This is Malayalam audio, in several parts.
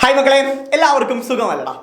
ഹായ് മക്കളെ, എല്ലാവർക്കും സുഖമല്ലടാ.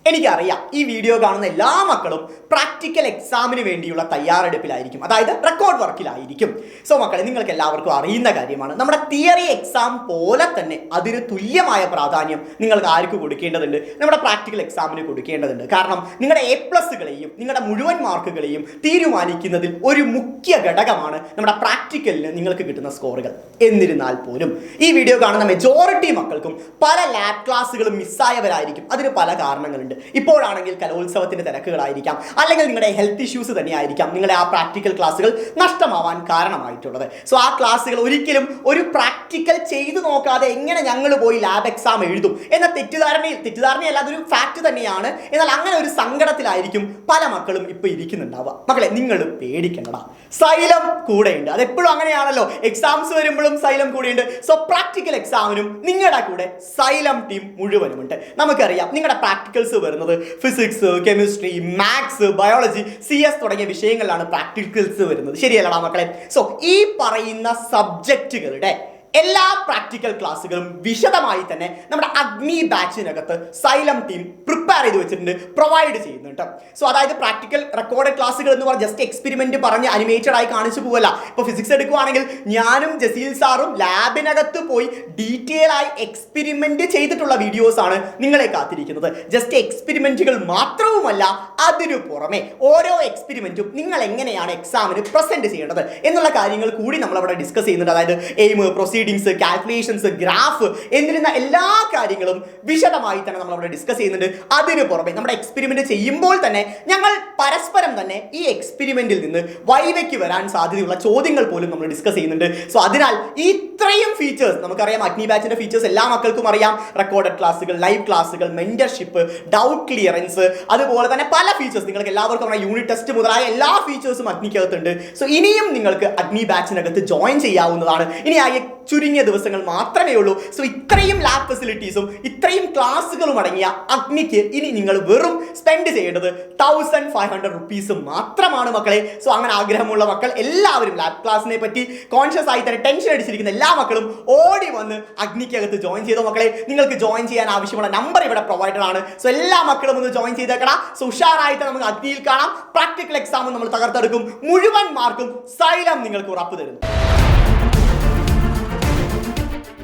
എനിക്കറിയാം ഈ വീഡിയോ കാണുന്ന എല്ലാ മക്കളും പ്രാക്ടിക്കൽ എക്സാമിന് വേണ്ടിയുള്ള തയ്യാറെടുപ്പിലായിരിക്കും, അതായത് റെക്കോർഡ് വർക്കിലായിരിക്കും. സോ മക്കളെ, നിങ്ങൾക്ക് എല്ലാവർക്കും അറിയുന്ന കാര്യമാണ്, നമ്മുടെ തിയറി എക്സാം പോലെ തന്നെ അതിന് തുല്യമായ പ്രാധാന്യം നിങ്ങൾക്ക് ആർക്ക് കൊടുക്കേണ്ടതുണ്ട്? നമ്മുടെ പ്രാക്ടിക്കൽ എക്സാമിന് കൊടുക്കേണ്ടതുണ്ട്. കാരണം നിങ്ങളുടെ A+കളെയും നിങ്ങളുടെ മുഴുവൻ മാർക്കുകളെയും തീരുമാനിക്കുന്നതിൽ ഒരു മുഖ്യ ഘടകമാണ് നമ്മുടെ പ്രാക്ടിക്കലിന് നിങ്ങൾക്ക് കിട്ടുന്ന സ്കോറുകൾ. എന്നിരുന്നാൽ പോലും ഈ വീഡിയോ കാണുന്ന മെജോറിറ്റി മക്കൾക്കും പല ലാബ് ക്ലാസ്സുകളും മിസ്സായവരായിരിക്കും. അതിന് പല കാരണങ്ങളുണ്ട്. ഇപ്പോഴാണെങ്കിൽ കലോത്സവത്തിന്റെ തിരക്കുകളായിരിക്കാം, അല്ലെങ്കിൽ നിങ്ങളുടെ ഹെൽത്ത് ഇഷ്യൂസ് തന്നെയായിരിക്കാം നിങ്ങളുടെ ആ പ്രാക്ടിക്കൽ ക്ലാസ്സുകൾ നഷ്ടമാവാൻ കാരണമായിട്ടുള്ളത്. സോ ആ ക്ലാസ്സുകൾ ഒരിക്കലും ഒരു പ്രാക്ടിക്കൽ ചെയ്തു നോക്കാതെ എങ്ങനെ ഞങ്ങൾ പോയി ലാബ് എക്സാം എഴുതും എന്ന തെറ്റിദ്ധാരണയല്ല, അതൊരു ഫാക്ട് തന്നെയാണ്. എന്നാൽ അങ്ങനെ ഒരു സങ്കടത്തിലായിരിക്കും പല മക്കളും ഇപ്പൊ ഇരിക്കുന്നുണ്ടാവുക. മക്കളെ, നിങ്ങൾ പേടിക്കണ്ടടാ, സൈലം കൂടെയുണ്ട്. അതെപ്പോഴും അങ്ങനെയാണല്ലോ, എക്സാംസ് വരുമ്പോഴും സൈലം കൂടെയുണ്ട്. സോ പ്രാക്ടിക്കൽ എക്സാമിനും നിങ്ങളുടെ കൂടെ സൈലം ടീം മുഴുവനുമുണ്ട്. നമുക്കറിയാം നിങ്ങളുടെ പ്രാക്ടിക്കൽസ് വരുന്നത് physics, chemistry, maths, biology, CS തുടങ്ങിയ വിഷയങ്ങളിലാണ് പ്രാക്ടിക്കൽസ് വരുന്നത്. ശരിയല്ലടാ മക്കളെ? സോ ഈ പറയുന്ന സബ്ജക്റ്റുകളുടെ എല്ലാ പ്രാക്ടിക്കൽ ക്ലാസ്സുകളും വിശദമായി തന്നെ നമ്മുടെ അഗ്നി ബാച്ചിനകത്ത് സൈലം ടീം പ്രിപ്പയർ ചെയ്ത് വെച്ചിട്ടുണ്ട്, പ്രൊവൈഡ് ചെയ്യുന്നുണ്ട്. സോ അതായത് പ്രാക്ടിക്കൽ റെക്കോർഡ് ക്ലാസ്സുകൾ എന്ന് പറഞ്ഞാൽ ജസ്റ്റ് എക്സ്പെരിമെന്റ് പറഞ്ഞ് അനിമേറ്റഡ് ആയി കാണിച്ചു പോവല്ല. ഇപ്പോൾ ഫിസിക്സ് എടുക്കുവാണെങ്കിൽ ഞാനും ജസീൽ സാറും ലാബിനകത്ത് പോയി ഡീറ്റെയിൽ ആയി എക്സ്പെരിമെന്റ് ചെയ്തിട്ടുള്ള വീഡിയോസ് ആണ് നിങ്ങളെ കാത്തിരിക്കുന്നത്. ജസ്റ്റ് എക്സ്പെരിമെന്റുകൾ മാത്രവുമല്ല, അതിനു പുറമെ ഓരോ എക്സ്പെരിമെന്റും നിങ്ങൾ എങ്ങനെയാണ് എക്സാമിന് പ്രസന്റ് ചെയ്യേണ്ടത് എന്നുള്ള കാര്യങ്ങൾ കൂടി നമ്മൾ അവിടെ ഡിസ്കസ് ചെയ്യുന്നുണ്ട്. അതായത് എയിം, പ്രൊസീഡിങ്സ്, കാൽക്കുലേഷൻസ്, ഗ്രാഫ് എന്നിരുന്ന എല്ലാ കാര്യങ്ങളും വിശദമായി തന്നെ നമ്മൾ അവിടെ ഡിസ്കസ് ചെയ്യുന്നുണ്ട്. അതിനു പുറമെ നമ്മുടെ എക്സ്പെരിമെന്റ് ചെയ്യുമ്പോൾ തന്നെ ഞങ്ങൾ പരസ്പരം തന്നെ ഈ എക്സ്പെരിമെന്റിൽ നിന്ന് വൈവയ്ക്ക് വരാൻ സാധ്യതയുള്ള ചോദ്യങ്ങൾ പോലും നമ്മൾ ഡിസ്കസ് ചെയ്യുന്നുണ്ട്. സോ അതിനാൽ ഇത്രയും ഫീച്ചേഴ്സ് നമുക്കറിയാം, അഗ്നി ബാച്ചിന്റെ ഫീച്ചേഴ്സ് എല്ലാ മക്കൾക്കും അറിയാം. റെക്കോർഡഡ് ക്ലാസ്സുകൾ, ലൈവ് ക്ലാസ്സുകൾ, മെന്റർഷിപ്പ്, ഡൗട്ട് ക്ലിയറൻസ്, അതുപോലെ തന്നെ പല ഫീച്ചേഴ്സ് നിങ്ങൾക്ക് എല്ലാവർക്കും യൂണിറ്റ് ടെസ്റ്റ് മുതലായ എല്ലാ ഫീച്ചേഴ്സും അഗ്നിക്കകത്തുണ്ട്. സോ ഇനിയും നിങ്ങൾക്ക് അഗ്നി ബാച്ചിനകത്ത് ജോയിൻ ചെയ്യാവുന്നതാണ്. ഇനി ആകെ ചുരുങ്ങിയ ദിവസങ്ങൾ മാത്രമേ ഉള്ളൂ. സോ ഇത്രയും ലാബ് ഫെസിലിറ്റീസും ഇത്രയും ക്ലാസ്സുകളും അടങ്ങിയ അഗ്നിക്ക് ഇനി നിങ്ങൾ വെറും സ്പെൻഡ് ചെയ്യേണ്ടത് 1500 റുപ്പീസ് മാത്രമാണ് മക്കളെ. സോ അങ്ങനെ ആഗ്രഹമുള്ള മക്കൾ എല്ലാവരും ലാബ് ക്ലാസ്സിനെ പറ്റി കോൺഷ്യസ് ആയി തന്നെ ടെൻഷൻ അടിച്ചിരിക്കുന്ന എല്ലാ മക്കളും ഓടി വന്ന് അഗ്നിക്കകത്ത് ജോയിൻ ചെയ്തോ മക്കളെ. നിങ്ങൾക്ക് ജോയിൻ ചെയ്യാൻ ആവശ്യമുള്ള നമ്പർ ഇവിടെ പ്രൊവൈഡഡ് ആണ്. സോ എല്ലാ മക്കളും ഒന്ന് ജോയിൻ ചെയ്തേക്കണം. സോ ഉഷാറായിട്ട് നമുക്ക് അഗ്നിയിൽ കാണാം. പ്രാക്ടിക്കൽ എക്സാമും നമ്മൾ തകർത്തെടുക്കും. മുഴുവൻ മാർക്കും സൈലം നിങ്ങൾക്ക് ഉറപ്പ് തരുന്നു.